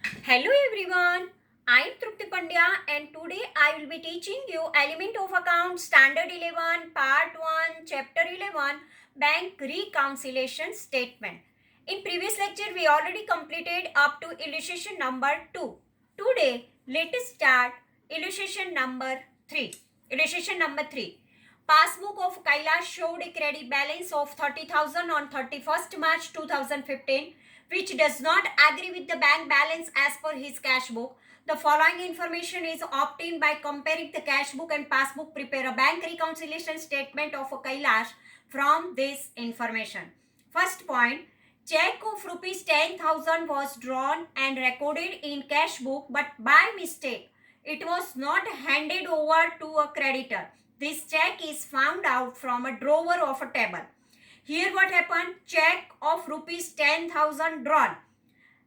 Hello everyone, I am Trupti Pandya and today I will be teaching you Element of Account Standard 11 Part 1 Chapter 11 Bank Reconciliation Statement. In previous lecture we already completed up to illustration number 2. Today let us start illustration number 3. Illustration number 3. Passbook of Kailash showed a credit balance of 30,000 on 31st March 2015 which does not agree with the bank balance as per his cash book. The following information is obtained by comparing the cash book and passbook. Prepare a bank reconciliation statement of Kailash from this information. First point, check of rupees 10,000 was drawn and recorded in cash book, but by mistake it was not handed over to a creditor. This check is found out from a drawer of a table. Here what happened? Check of rupees 10,000 drawn.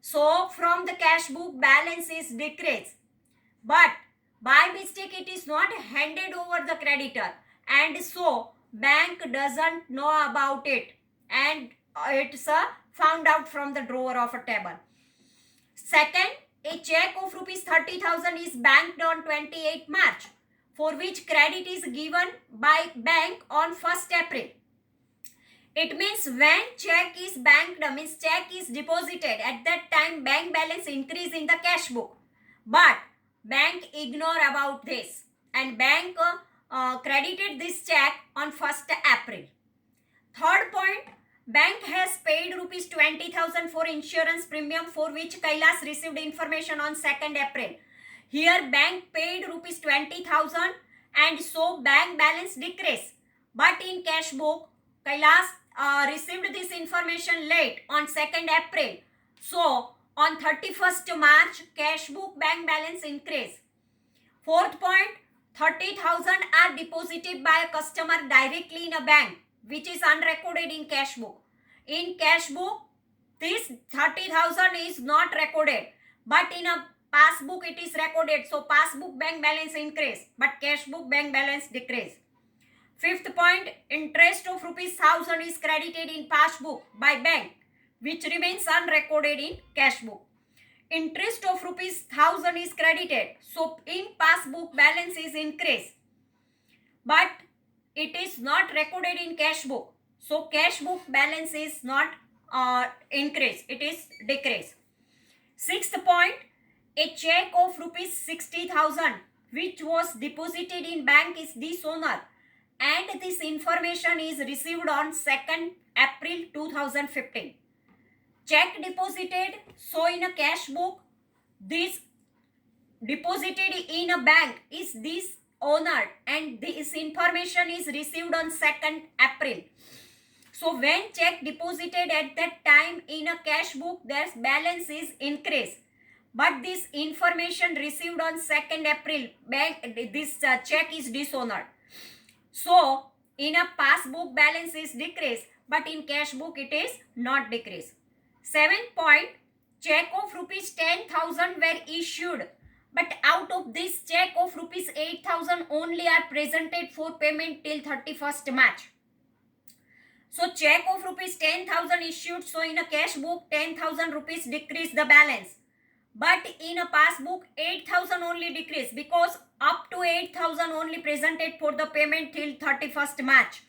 So from the cash book balance is decreased. But by mistake it is not handed over the creditor. And so bank doesn't know about it. And it's found out from the drawer of a table. Second, a check of rupees 30,000 is banked on 28 March, for which credit is given by bank on 1st April. It means when check is banked, means check is deposited, at that time bank balance increase in the cash book. But bank ignore about this and bank credited this check on 1st April. Third point, bank has paid rupees 20,000 for insurance premium for which Kailash received information on 2nd April. Here bank paid rupees 20,000 and so bank balance decreased. But in cash book, Kailash received this information late on 2nd April. So on 31st March, cash book bank balance increased. Fourth point, 30,000 are deposited by a customer directly in a bank, which is unrecorded in cash book. In cash book, this 30,000 is not recorded, but in a passbook it is recorded. So passbook bank balance increased, but cash book bank balance decreased. Fifth point, interest of rupees 1,000 is credited in passbook by bank, which remains unrecorded in cash book. Interest of rupees 1,000 is credited, so in passbook balance is increased, but it is not recorded in cash book. So cash book balance is not increased, it is decreased. Sixth point, a check of rupees 60,000 which was deposited in bank is dishonored, and this information is received on 2nd April 2015. Check deposited, so in a cash book, this deposited in a bank is dishonored and this information is received on 2nd April. So when check deposited at that time in a cash book, their balance is increased. But this information received on 2nd April, this check is dishonored. So in a passbook balance is decreased, but in cash book it is not decreased. 7th point, check of rupees 10,000 were issued, but out of this check of rupees 8,000 only are presented for payment till 31st March. So check of rupees 10,000 issued, so in a cash book 10,000 rupees decrease the balance. But in a passbook 8,000 only decrease because up to 8,000 only presented for the payment till 31st March.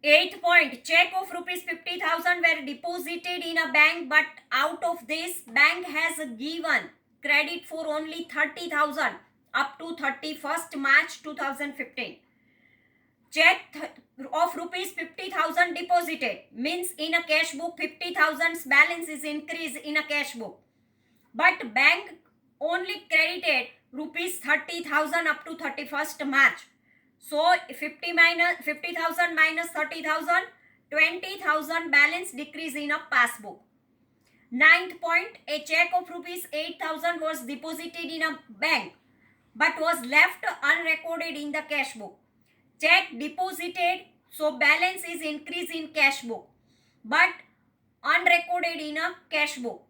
8th point, check of rupees 50,000 were deposited in a bank, but out of this bank has given credit for only 30,000 up to 31st March 2015. Check of rupees 50,000 deposited means in a cash book 50,000's balance is increased in a cash book, but bank only credited rupees 30,000 up to 31st March. So 50,000 minus 30,000, 20,000 balance decrease in a passbook. 9th point, a check of rupees 8,000 was deposited in a bank but was left unrecorded in the cash book. Check deposited, so balance is increased in cash book but unrecorded in a cash book.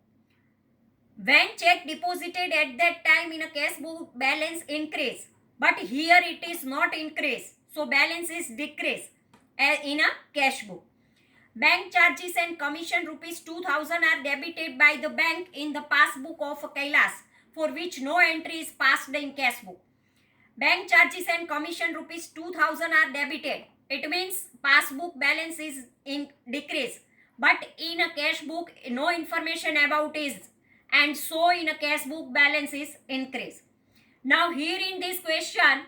When check deposited at that time in a cash book, balance increase, but here it is not increase, so balance is decrease in a cash book. Bank charges and commission rupees 2000 are debited by the bank in the passbook of Kailas, for which no entry is passed in cash book. Bank charges and commission rupees 2000 are debited. It means passbook balance is in decrease, but in a cash book no information about is, and so in a cash book balance is increase. Now here in this question,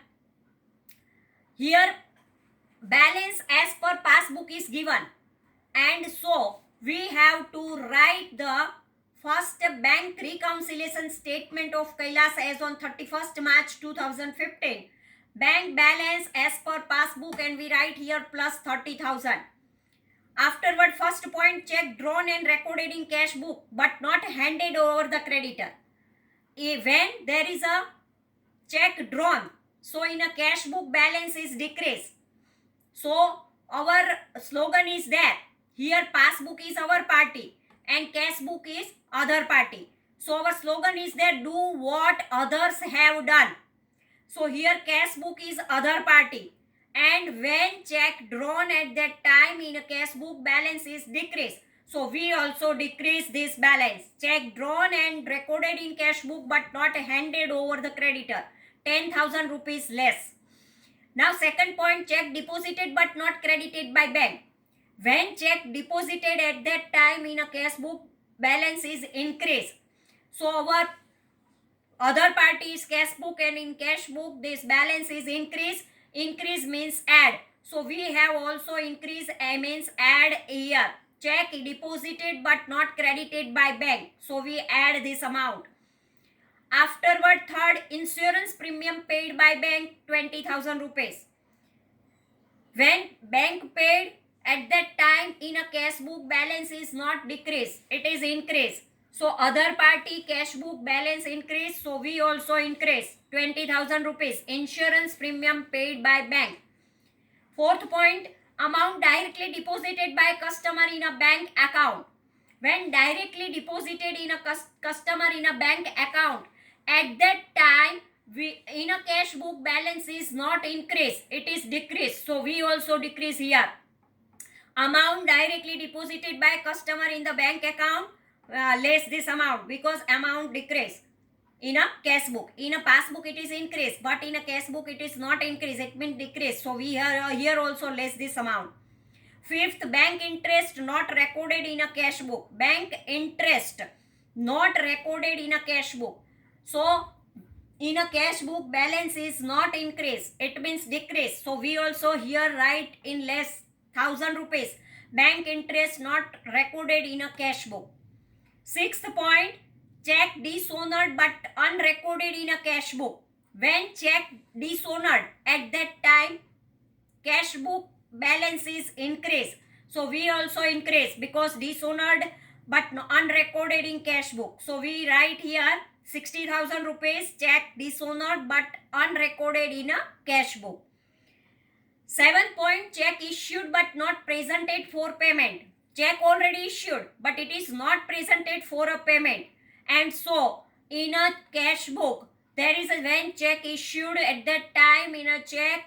here balance as per passbook is given, and so we have to write the first bank reconciliation statement of Kailas as on 31st March 2015. Bank balance as per passbook, and we write here plus 30,000. Afterward, first point, check drawn and recorded in cash book but not handed over the creditor. When there is a check drawn, so in a cash book balance is decreased. So our slogan is there. Here passbook is our party and cash book is other party. So our slogan is there, do what others have done. So here cash book is other party, and when check drawn at that time in a cash book balance is decreased. So we also decrease this balance. Check drawn and recorded in cash book but not handed over the creditor, 10,000 rupees less. Now second point, check deposited but not credited by bank. When check deposited at that time in a cash book balance is increased. So our other party is cash book, and in cash book this balance is increased. Increase means add. So we have also increase means add here. Check deposited but not credited by bank. So we add this amount. Afterward, third, insurance premium paid by bank 20,000 rupees. When bank paid at that time in a cash book balance is not decreased, it is increased. So other party cash book balance increase, so we also increase 20,000 rupees insurance premium paid by bank. Fourth point, amount directly deposited by customer in a bank account. When directly deposited in a customer in a bank account, at that time in a cash book balance is not increased, it is decreased. So we also decrease here. Amount directly deposited by customer in the bank account, less this amount, because amount decrease in a cash book. In a passbook it is increased, but in a cash book it is not increased, it means decrease. So we here also less this amount. Fifth, bank interest not recorded in a cash book. Bank interest not recorded in a cash book. So in a cash book balance is not increased, it means decrease. So we also here write in less 1,000 rupees. Bank interest not recorded in a cash book. Sixth point, check dishonored but unrecorded in a cash book. When check dishonored, at that time cash book balance is increased. So we also increase because dishonored but unrecorded in cash book. So we write here 60,000 rupees, check dishonored but unrecorded in a cash book. 7th point, check issued but not presented for payment. Check already issued but it is not presented for a payment, and so in a cash book there is a when check issued at that time in a check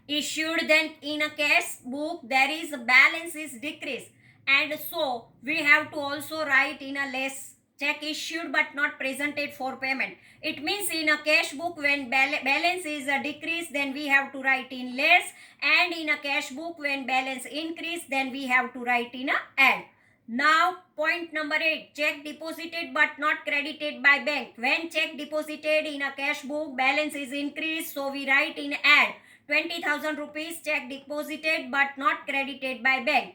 issued, then in a cash book there is a balance is decreased, and so we have to also write in a less. Check issued but not presented for payment. It means in a cash book when balance is a decrease, then we have to write in less, and in a cash book when balance increase, then we have to write in a add. Now point number 8, check deposited but not credited by bank. When check deposited in a cash book balance is increased, so we write in add 20,000 rupees check deposited but not credited by bank.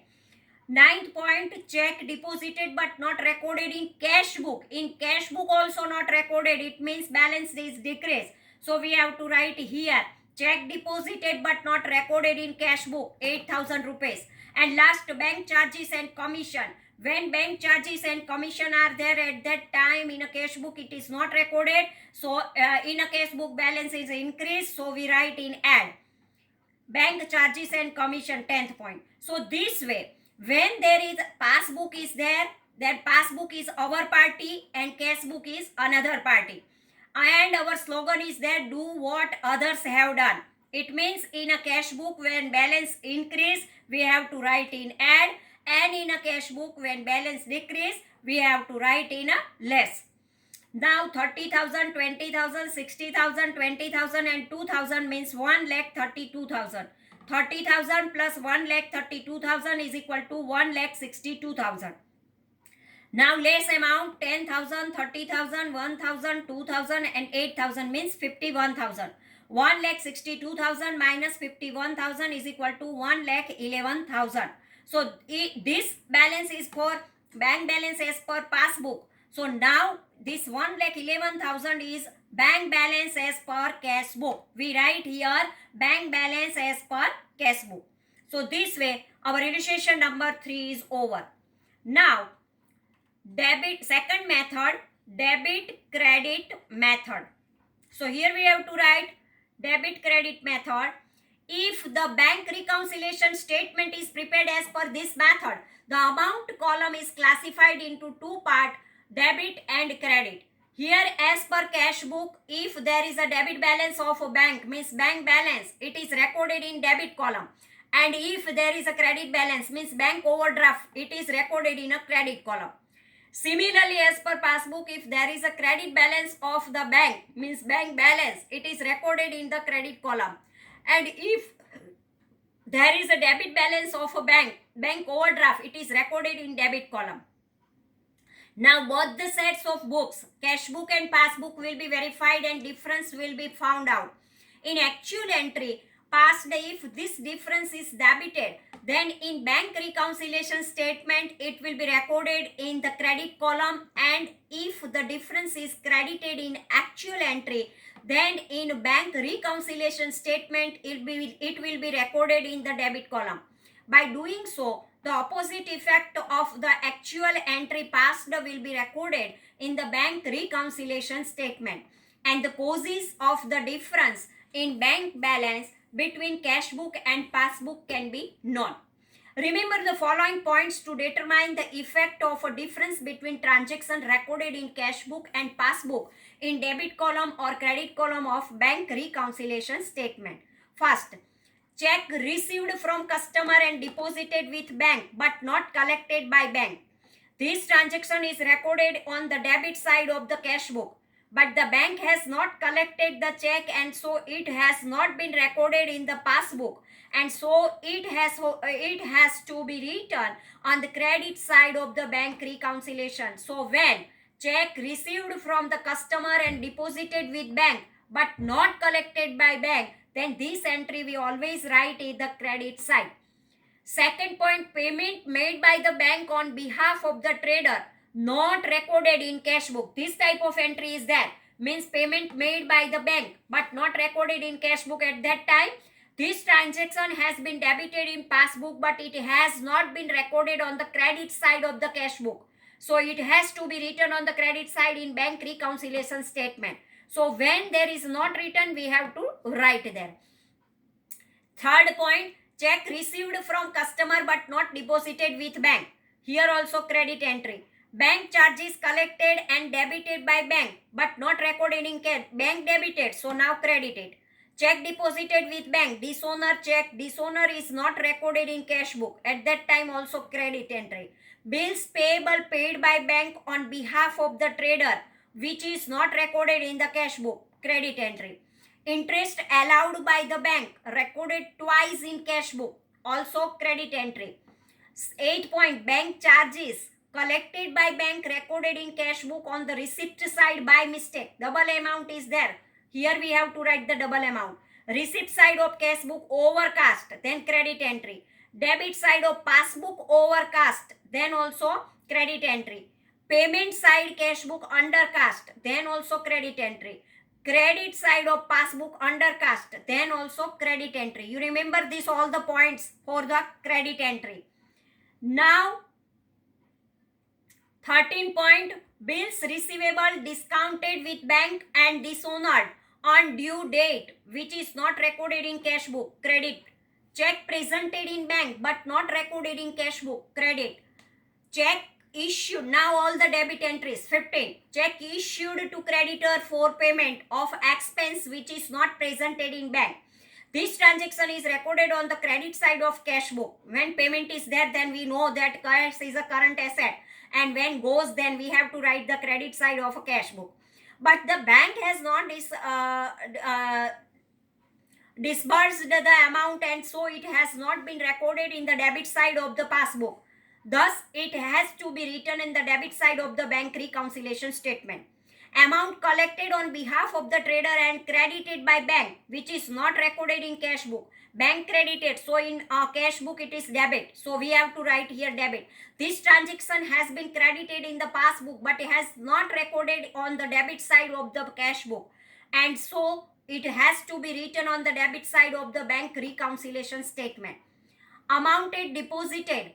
9th point, check deposited but not recorded in cash book. In cash book also not recorded, it means balance is decreased. So we have to write here, check deposited but not recorded in cash book, 8,000 rupees. And last, bank charges and commission. When bank charges and commission are there at that time in a cash book it is not recorded. So in a cash book balance is increased, so we write in add bank charges and commission, 10th point. So this way, when there is passbook is there, that passbook is our party and cash book is another party, and our slogan is there, do what others have done. It means in a cash book when balance increase, we have to write in add, and in a cash book when balance decrease, we have to write in a less. Now 30,000, 20,000, 60,000, 20,000 and 2,000 means 1,32,000. 30,000 plus 1,32,000 is equal to 1,62,000. Now less amount 10,000, 30,000, 1,000, 2,000 and 8,000 means 51,000. 1,62,000 minus 51,000 is equal to 1,11,000. So this balance is for bank balance as per passbook. So now this 1,11,000 is bank balance as per cash book. We write here bank balance as per cash book. So this way our illustration number 3 is over. Now debit, second method, debit credit method. So here we have to write debit credit method. If the bank reconciliation statement is prepared as per this method, the amount column is classified into two parts, debit and credit. Here as per cash book, if there is a debit balance of a bank, means bank balance, it is recorded in debit column. And if there is a credit balance, means bank overdraft, it is recorded in a credit column. Similarly, as per passbook, if there is a credit balance of the bank, means bank balance, it is recorded in the credit column. And if there is a debit balance of a bank overdraft, it is recorded in debit column. Now both the sets of books, cash book and passbook, will be verified and difference will be found out. In actual entry, past if this difference is debited, then in bank reconciliation statement it will be recorded in the credit column, and if the difference is credited in actual entry, then in bank reconciliation statement it will be recorded in the debit column. By doing so, the opposite effect of the actual entry past will be recorded in the bank reconciliation statement, and the causes of the difference in bank balance between cash book and passbook can be known. Remember the following points to determine the effect of a difference between transaction recorded in cash book and passbook in debit column or credit column of bank reconciliation statement. First, check received from customer and deposited with bank but not collected by bank. This transaction is recorded on the debit side of the cash book, but the bank has not collected the check, and so it has not been recorded in the passbook, and so it has to be written on the credit side of the bank reconciliation. So when check received from the customer and deposited with bank but not collected by bank, then this entry we always write in the credit side. Second point, payment made by the bank on behalf of the trader not recorded in cash book. This type of entry is there, means payment made by the bank but not recorded in cash book at that time. This transaction has been debited in passbook but it has not been recorded on the credit side of the cash book. So it has to be written on the credit side in bank reconciliation statement. So when there is not written, we have to write there. Third point, check received from customer but not deposited with bank. Here also credit entry. Bank charges collected and debited by bank but not recorded in cash. Bank debited, so now credited. Check deposited with bank, dishonor check, dishonor is not recorded in cash book. At that time also credit entry. Bills payable paid by bank on behalf of the trader, which is not recorded in the cash book, credit entry. Interest allowed by the bank, recorded twice in cash book, also credit entry. 8 point, bank charges collected by bank, recorded in cash book on the receipt side by mistake. Double amount is there. Here we have to write the double amount. Receipt side of cash book overcast, then credit entry. Debit side of passbook overcast, then also credit entry. Payment side cash book undercast, then also credit entry. Credit side of passbook undercast, then also credit entry. You remember this, all the points for the credit entry. Now 13 point, bills receivable discounted with bank and dishonored on due date, which is not recorded in cash book, credit. Check presented in bank but not recorded in cash book, credit. Check issued, now all the debit entries. 15, check issued to creditor for payment of expense which is not presented in bank. This transaction is recorded on the credit side of cash book. When payment is there, then we know that cash is a current asset, and when goes, then we have to write the credit side of a cash book. But the bank has not disbursed the amount, and so it has not been recorded in the debit side of the passbook. Thus, it has to be written in the debit side of the bank reconciliation statement. Amount collected on behalf of the trader and credited by bank, which is not recorded in cash book. Bank credited, so in cash book it is debit. So we have to write here debit. This transaction has been credited in the passbook, but it has not recorded on the debit side of the cash book. And so it has to be written on the debit side of the bank reconciliation statement. Amounted deposited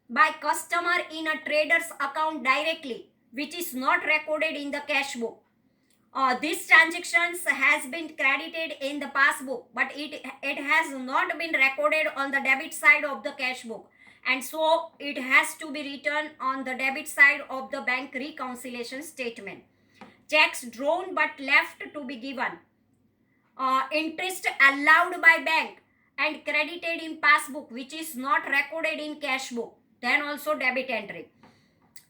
by customer in a trader's account directly, which is not recorded in the cash book. This transactions has been credited in the passbook, but it has not been recorded on the debit side of the cash book, and so it has to be written on the debit side of the bank reconciliation statement. Checks drawn but left to be given. Interest allowed by bank and credited in passbook, which is not recorded in cash book, then also debit entry.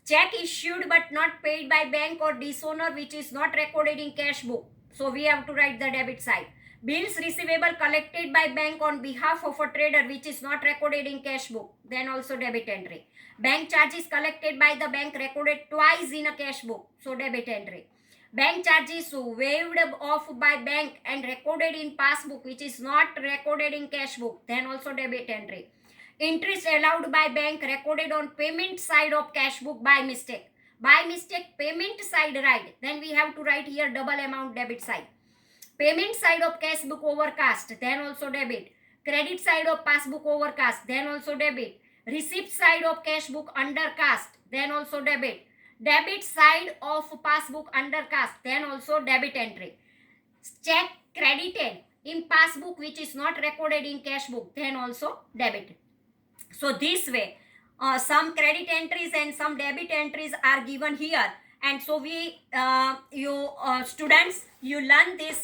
Check issued but not paid by bank or dishonor, which is not recorded in cash book, so we have to write the debit side. Bills receivable collected by bank on behalf of a trader, which is not recorded in cash book, then also debit entry. Bank charges collected by the bank recorded twice in a cash book, so debit entry. Bank charges waived off by bank and recorded in passbook, which is not recorded in cash book, then also debit entry. Interest allowed by bank recorded on payment side of cash book by mistake. By mistake payment side write, then we have to write here double amount debit side. Payment side of cash book overcast, then also debit. Credit side of passbook overcast, then also debit. Receipt side of cash book undercast, then also debit. Debit side of passbook undercast, then also debit entry. Check credited in passbook, which is not recorded in cash book, then also debit. So this way, some credit entries and some debit entries are given here, and so we students, you learn these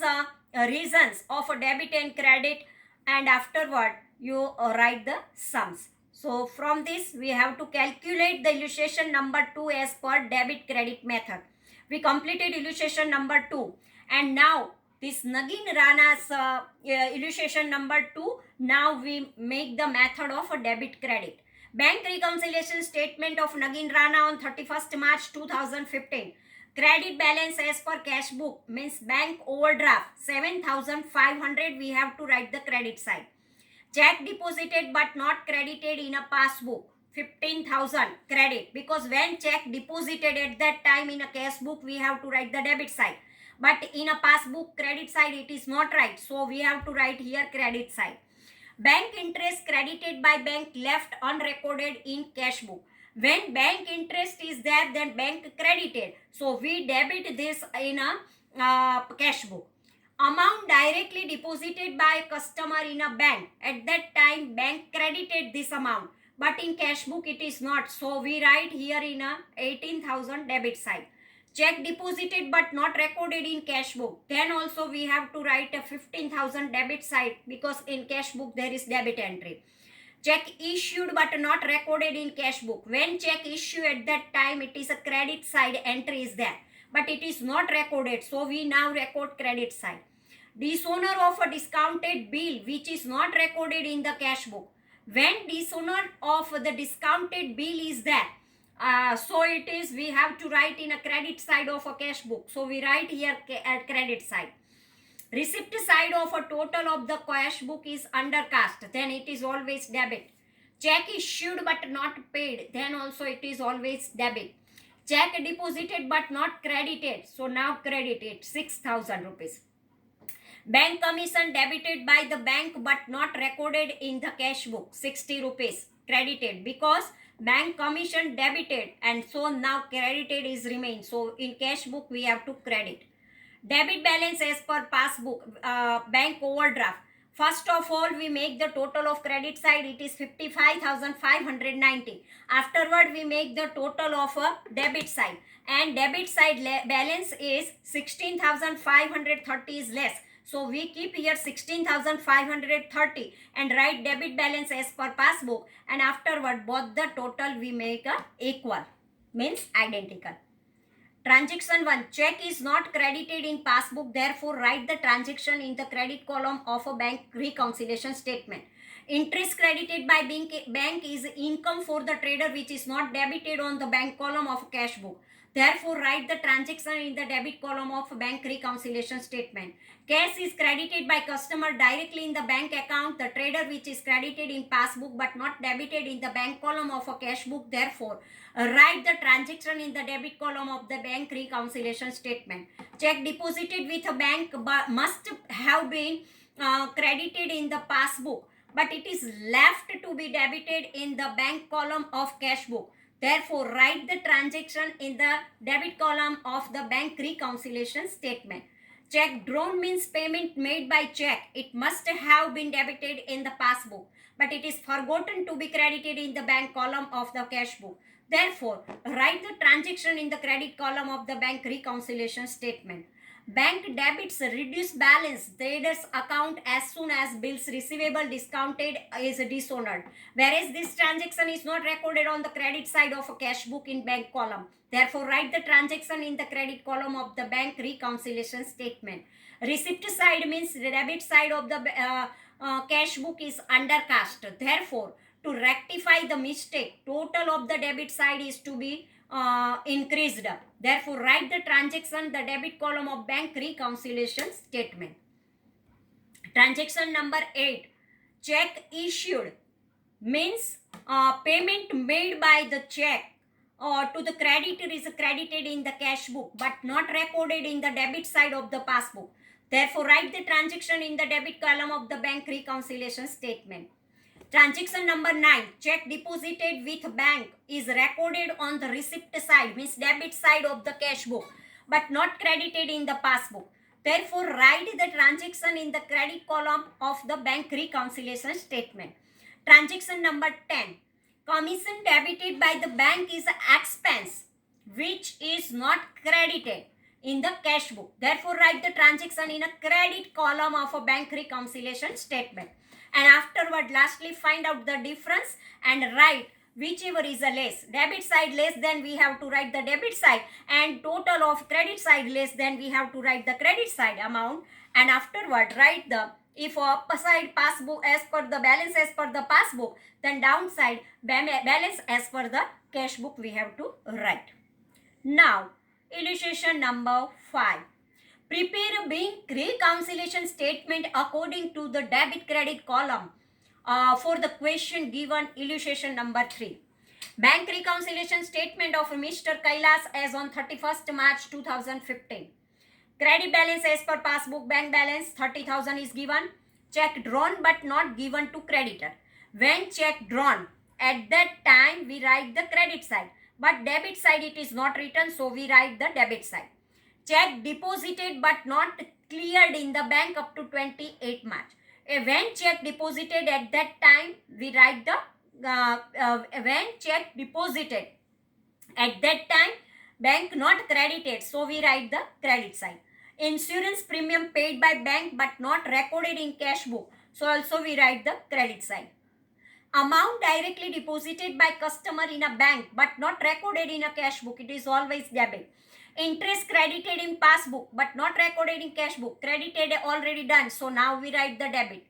reasons of a debit and credit, and afterward you write the sums. So from this we have to calculate the illustration number 2 as per debit credit method. We completed illustration number 2, and now this Nagin Rana's illustration number 2, now we make the method of a debit credit. Bank reconciliation statement of Nagin Rana on 31st March 2015. Credit balance as per cash book means bank overdraft 7,500, we have to write the credit side. Check deposited but not credited in a passbook 15,000 credit, because when check deposited at that time in a cash book we have to write the debit side, but in a passbook credit side it is not right, so we have to write here credit side. Bank interest credited by bank left unrecorded in cash book. When bank interest is there, then bank credited, so we debit this in a cash book. Amount directly deposited by customer in a bank, at that time bank credited this amount, but in cash book it is not, so we write here in a 18,000 debit side. Check deposited but not recorded in cash book, then also we have to write a 15,000 debit side, because in cash book there is debit entry. Check issued but not recorded in cash book. When check issue, at that time it is a credit side entry is there, but it is not recorded, so we now record credit side. Dishonor of a discounted bill which is not recorded in the cash book. When dishonor of the discounted bill is there, so it is, we have to write in a credit side of a cash book, so we write here credit side. Receipt side of a total of the cash book is undercast, then it is always debit. Check issued but not paid, then also it is always debit. Check deposited but not credited, so now credited 6,000 rupees. Bank commission debited by the bank but not recorded in the cash book 60 rupees credited, because bank commission debited and so now credited is remain, so in cash book we have to credit. Debit balance as per passbook, bank overdraft. First of all, we make the total of credit side, it is 55,590. Afterward, we make the total of a debit side, and debit side balance is 16,530 is less. So we keep here 16,530 and write debit balance as per passbook, and afterward both the total we make a equal, means identical. Transaction 1, check is not credited in passbook, therefore write the transaction in the credit column of a bank reconciliation statement. Interest credited by bank is income for the trader which is not debited on the bank column of cash book. Therefore, write the transaction in the debit column of bank reconciliation statement. Cash is credited by customer directly in the bank account, the trader which is credited in passbook but not debited in the bank column of a cash book. Therefore, write the transaction in the debit column of the bank reconciliation statement. Check deposited with a bank must have been credited in the passbook, but it is left to be debited in the bank column of cash book. Therefore, write the transaction in the debit column of the bank reconciliation statement. Check drawn means payment made by check. It must have been debited in the passbook, but it is forgotten to be credited in the bank column of the cash book. Therefore, write the transaction in the credit column of the bank reconciliation statement. Bank debits reduce balance trader's account as soon as bills receivable discounted is dishonored, whereas this transaction is not recorded on the credit side of a cash book in bank column. Therefore, write the transaction in the credit column of the bank reconciliation statement. Receipt side means the debit side of the cash book is undercast. Therefore, to rectify the mistake, total of the debit side is to be increased. Therefore, write the transaction the debit column of bank reconciliation statement. Transaction number 8, check issued means payment made by the check to the creditor is credited in the cash book but not recorded in the debit side of the passbook. Therefore, write the transaction in the debit column of the bank reconciliation statement. Transaction number 9, check deposited with bank is recorded on the receipt side, means debit side of the cash book, but not credited in the passbook. Therefore, write the transaction in the credit column of the bank reconciliation statement. Transaction number 10, commission debited by the bank is expense which is not credited in the cash book. Therefore, write the transaction in a credit column of a bank reconciliation statement. And afterward, lastly, find out the difference and write whichever is a less. Debit side less, then we have to write the debit side, and total of credit side less, then we have to write the credit side amount. And afterward, write the, if upside passbook as per the balance as per the passbook, then downside balance as per the cash book we have to write. Now, illustration number 5. Prepare a bank reconciliation statement according to the debit credit column for the question given. Illustration number 3. Bank reconciliation statement of Mr. Kailas as on 31st March 2015. Credit balance as per passbook bank balance 30,000 is given. Check drawn but not given to creditor. When check drawn, at that time we write the credit side, but debit side it is not written, so we write the debit side. Check deposited but not cleared in the bank up to 28 March. When check deposited, at that time we write the when check deposited, at that time bank not credited, so we write the credit side. Insurance premium paid by bank but not recorded in cash book, so also we write the credit side. Amount directly deposited by customer in a bank but not recorded in a cash book, it is always debit. Interest credited in passbook but not recorded in cash book, credited already done, so now we write the debit.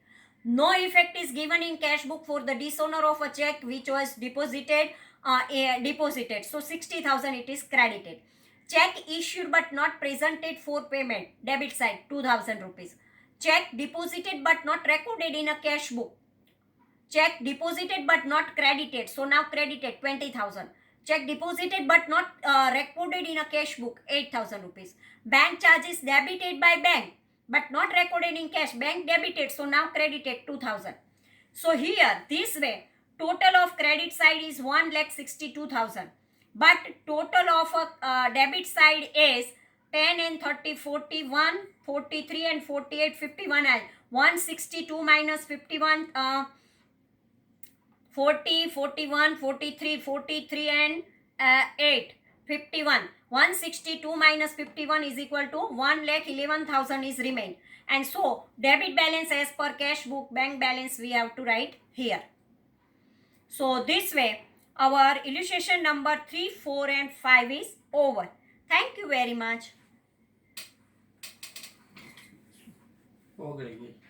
No effect is given in cash book for the dishonor of a check which was deposited, so 60,000 it is credited. Check issued but not presented for payment, debit side 2,000 rupees. Check deposited but not recorded in a cash book, check deposited but not credited, so now credited 20,000. Check deposited but not recorded in a cash book, 8,000 rupees. Bank charges debited by bank but not recorded in cash, bank debited, so now credited 2,000. So here, this way, total of credit side is 1,62,000. But total of debit side is 10 and 30, 41, 43 and 48, 51 and 162 minus 51, 40, 41, 43, 43 and 8, 51. 162 minus 51 is equal to 1,11,000 is remain. And so debit balance as per cash book bank balance we have to write here. So this way our illustration number 3, 4 and 5 is over. Thank you very much. हो गई.